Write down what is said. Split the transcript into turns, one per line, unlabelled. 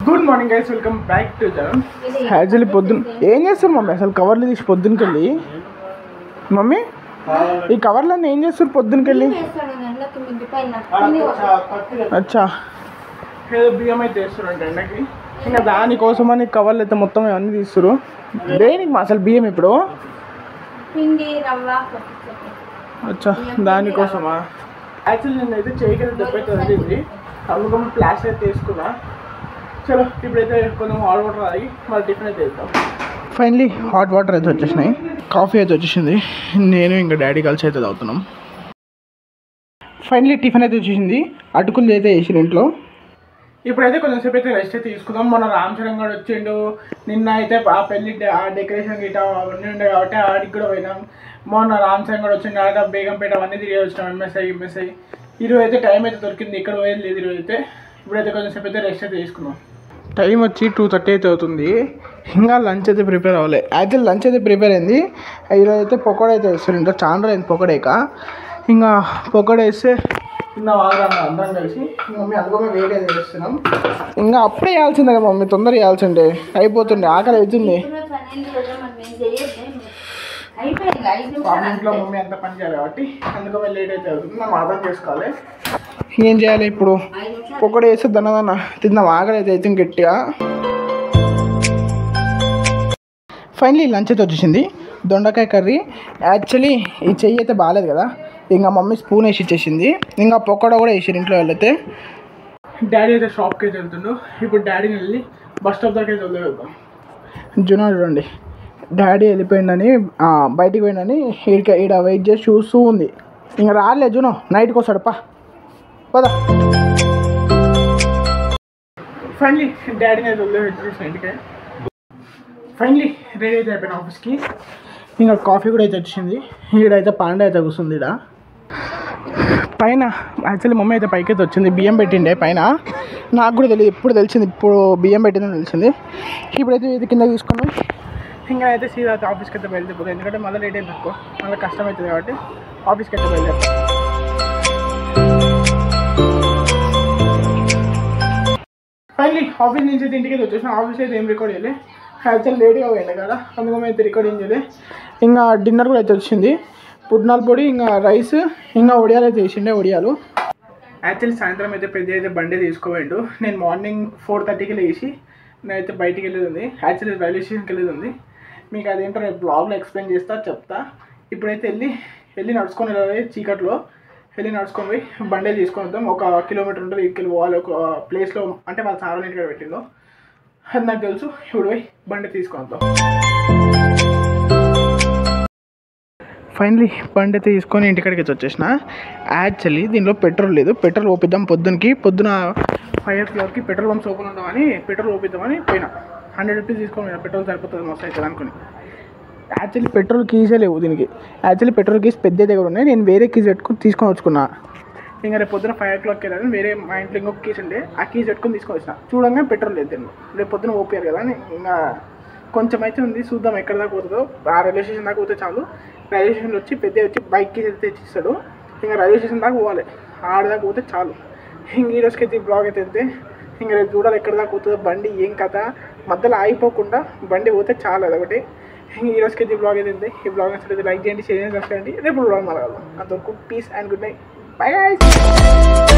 Good morning guys, welcome back to channel. Actually పొద్దున్న ఏం చేస్తారు మమ్మీ? అసలు కవర్లు తీసి పొద్దునకెళ్ళి మమ్మీ ఈ కవర్లన్నీ ఏం చేస్తారు పొద్దునకెళ్ళి? అచ్చా, ఏదో బియ్యం అయితే వేస్తారంట ఎండకి. ఇంకా దానికోసమని కవర్లు అయితే మొత్తం అన్నీ తీస్తారు. దేనికి మా అసలు బియ్యం ఇప్పుడు? అచ్చా, దానికోసమా? యాక్చువల్లీ నేను అయితే చేయగలిగిన దెబ్బ అయితే తగ్గింది, అందుకని ప్లాస్టర్ అయితే వేసుకున్నా. చలో ఇప్పుడైతే కొంచెం హాట్ వాటర్ తాగి మళ్ళీ టిఫిన్ అయితే వేద్దాం. ఫైనలీ హాట్ వాటర్ అయితే వచ్చేసినాయి, కాఫీ అయితే వచ్చేసింది. నేను ఇంకా డాడీ కలిసి అయితే తాగుతున్నాం. ఫైనలీ టిఫిన్ అయితే వచ్చేసింది, అటుకులు అయితే వేసిన ఇంట్లో. ఇప్పుడైతే కొంచెంసేపు అయితే రెస్ట్ అయితే తీసుకుందాం. మొన్న రామ్ చరణ్ గారు వచ్చిండు, నిన్న అయితే ఆ పెళ్ళి ఆ డెకరేషన్ గిట్ట అవన్నీ ఉండే కాబట్టి ఆడికి కూడా పోయినాం. మొన్న రామ్ చరణ్ గారు వచ్చిండు, ఆడ బేగంపేట అవన్నీ తిరిగి వచ్చినాం. ఎంఎస్ఐ ఈరోజు అయితే టైం అయితే దొరికింది, ఇక్కడ పోయేది లేదు ఈరోజు అయితే. ఇప్పుడైతే కొంచెంసేపు అయితే రెస్ట్ అయితే తీసుకున్నాం. టైం వచ్చి 2:30 అయితే అవుతుంది. ఇంకా లంచ్ అయితే ప్రిపేర్ అవ్వలేదు. యాక్చువల్ లంచ్ అయితే ప్రిపేర్ అయింది. ఈరోజు అయితే పకోడా అయితే వేస్తారు. ఇంకా చాలా రోజు అయింది పకోడాక. ఇంకా పకోడా వేస్తే చిన్న వాగరాము అందరం కలిసి మమ్మీ అందుకమే వేడి అయితే వేస్తున్నాం. ఇంకా అప్పుడే వేయాల్సిందే కదా మమ్మీ, తొందరగా వేయాల్సిండే, అయిపోతుండే, ఆకలి అవుతుంది. ఇంట్లో మమ్మీ అంత పని చేయాలి కాబట్టి అందుకమే లేట్ అయితే అవుతుంది. మనం అర్థం చేసుకోవాలి. ఏం చేయాలి ఇప్పుడు? పకోడా వేస్తే దన్నదన్న తిందాం, ఆకలి అయితే అవుతుంది గట్టిగా. ఫైనలీ లంచ్ అయితే వచ్చేసింది, దొండకాయ కర్రీ. యాక్చువల్లీ ఈ చెయ్యి అయితే బాగాలేదు కదా, ఇంకా మమ్మీ స్పూన్ వేసి ఇచ్చేసింది. ఇంకా పకోడా కూడా వేసారు ఇంట్లో వెళ్ళైతే. డాడీ అయితే షాప్కి అయితే వెళ్తుండు. ఇప్పుడు డాడీని వెళ్ళి బస్ స్టాప్ దాకా అయితే వెళ్దాం. జునా చూడండి, డాడీ వెళ్ళిపోయిందని బయటికి పోయిందని ఈడ వెయిట్ చేసి చూస్తూ ఉంది. ఇంకా రాలే జునో, నైట్కి వస్తాడు పదా. ఫైనలీ డాడీని అయితే వదిలేసి ఇంటికి. ఫైనలీ రెడీ అయితే అయిపోయిన ఆఫీస్కి. ఇంకా కాఫీ కూడా అయితే వచ్చింది. ఈడైతే పాండే అయితే కూర్చుంది ఈడ పైన. యాక్చువల్లీ మమ్మీ అయితే పైకి అయితే వచ్చింది, బియ్యం పెట్టిండే పైన. నాకు కూడా తెలియదు, ఇప్పుడు తెలిసింది, ఇప్పుడు బియ్యం పెట్టిందని తెలిసింది. ఇప్పుడైతే ఇది కింద తీసుకుని ఇంకా అయితే సీదా అయితే ఆఫీస్కి అయితే బయలుదేరిపోతుంది. ఎందుకంటే మళ్ళీ లేట్ అయింది అనుకో, మళ్ళీ కష్టం అవుతుంది కాబట్టి ఆఫీస్కి అయితే బయలుదేరుతాం. ఫైనలీ ఆఫీస్ నుంచి అయితే ఇంటికి అయితే వచ్చేసాం. ఆఫీస్ అయితే ఏం రికార్డ్ చేయలే, యాక్చువల్ లేట్గా పోయింది కదా, అందుకని అయితే రికార్డ్ ఏం చేయలే. ఇంకా డిన్నర్ కూడా అయితే వచ్చింది, పుట్నాల పొడి, ఇంకా రైస్, ఇంకా వడియాలు అయితే వేసిండే వడియాలు. యాక్చువల్లీ సాయంత్రం అయితే పెద్ద అయితే బండి తీసుకోవేండు. నేను మార్నింగ్ 4:30కి లేచి నేనైతే బయటికి వెళ్ళేది ఉంది. యాక్చువల్లీ రైల్వే స్టేషన్కి వెళ్ళేది ఉంది. మీకు అదేంటో రేపు బ్లాగ్లో ఎక్స్ప్లెయిన్ చేస్తా, చెప్తా. ఇప్పుడైతే వెళ్ళి నడుచుకొని వెళ్ళాలి, చీకట్లో వెళ్ళి నడుచుకొని పోయి బండి తీసుకొని వద్దాం. 1 కిలోమీటర్ ఉంటుంది, ఇక్కడికి పోవాలి. ఒక ప్లేస్లో అంటే వాళ్ళ సార్ ఇంటికి పెట్టిందో అది నాకు తెలుసు. ఇప్పుడు పోయి బండి తీసుకొని వద్దాం. ఫైనలీ బండి అయితే తీసుకొని ఇంటికాడికి అయితే వచ్చేసిన. యాక్చువల్లీ దీనిలో పెట్రోల్ లేదు, పెట్రోల్ ఓపిద్దాం పొద్దున 5 o'clockకి పెట్రోల్ బంప్స్ ఓపెన్ ఉందామని పెట్రోల్ ఓపిద్దామని పోయినా. 100 rupees తీసుకొని పెట్రోల్ సరిపోతుంది మస్తు అవుతుంది అనుకుని. యాక్చువల్లీ పెట్రోల్ కీసే లేవు దీనికి. యాక్చువల్లీ పెట్రోల్ కీస్ పెద్ద దగ్గర ఉన్నాయి, నేను వేరే కీస్ పెట్టుకుని తీసుకొని వచ్చుకున్నా. ఇంకా రేపు పొద్దున 5 o'clockకి వెళ్ళాలని వేరే మా ఇంట్లో ఇంకొక కీస్ ఉండే, ఆ కీస్ పెట్టుకుని తీసుకొని వచ్చిన. చూడంగా పెట్రోల్ లేదు దీన్ని, రేపు పొద్దున ఓపియారు కదా అని. ఇంకా కొంచెం అయితే ఉంది, చూద్దాం ఎక్కడ దాకా పోతుందో. ఆ రైల్వే స్టేషన్ దాకా పోతే చాలు. రైల్వే స్టేషన్లో వచ్చి బైక్ కీస్ అయితే తెచ్చిస్తాడు. ఇంకా రైల్వే స్టేషన్ దాకా పోవాలి, ఆడదాకా పోతే చాలు. ఇంక ఈ రోజుకి అయితే ఈ బ్లాగ్ అయితే వెళ్తే ఇంకా రేపు చూడాలి ఎక్కడ దాకా పోతుందో బండి, ఏం కథ, మధ్యలో ఆగిపోకుండా బండి పోతే చాలు, అదొకటి. ఇంక ఈ రోజుకి అయితే ఈ బ్లాగ్ అయితే ఉంది. ఈ బ్లాగ్ నచ్చితే లైక్ చేయండి, షేర్ చేయండి, సబ్స్క్రైబ్ చేయండి. రేపు బ్లాగ్ మాట్లాడదాం. అంతవరకు peace and good night, bye guys.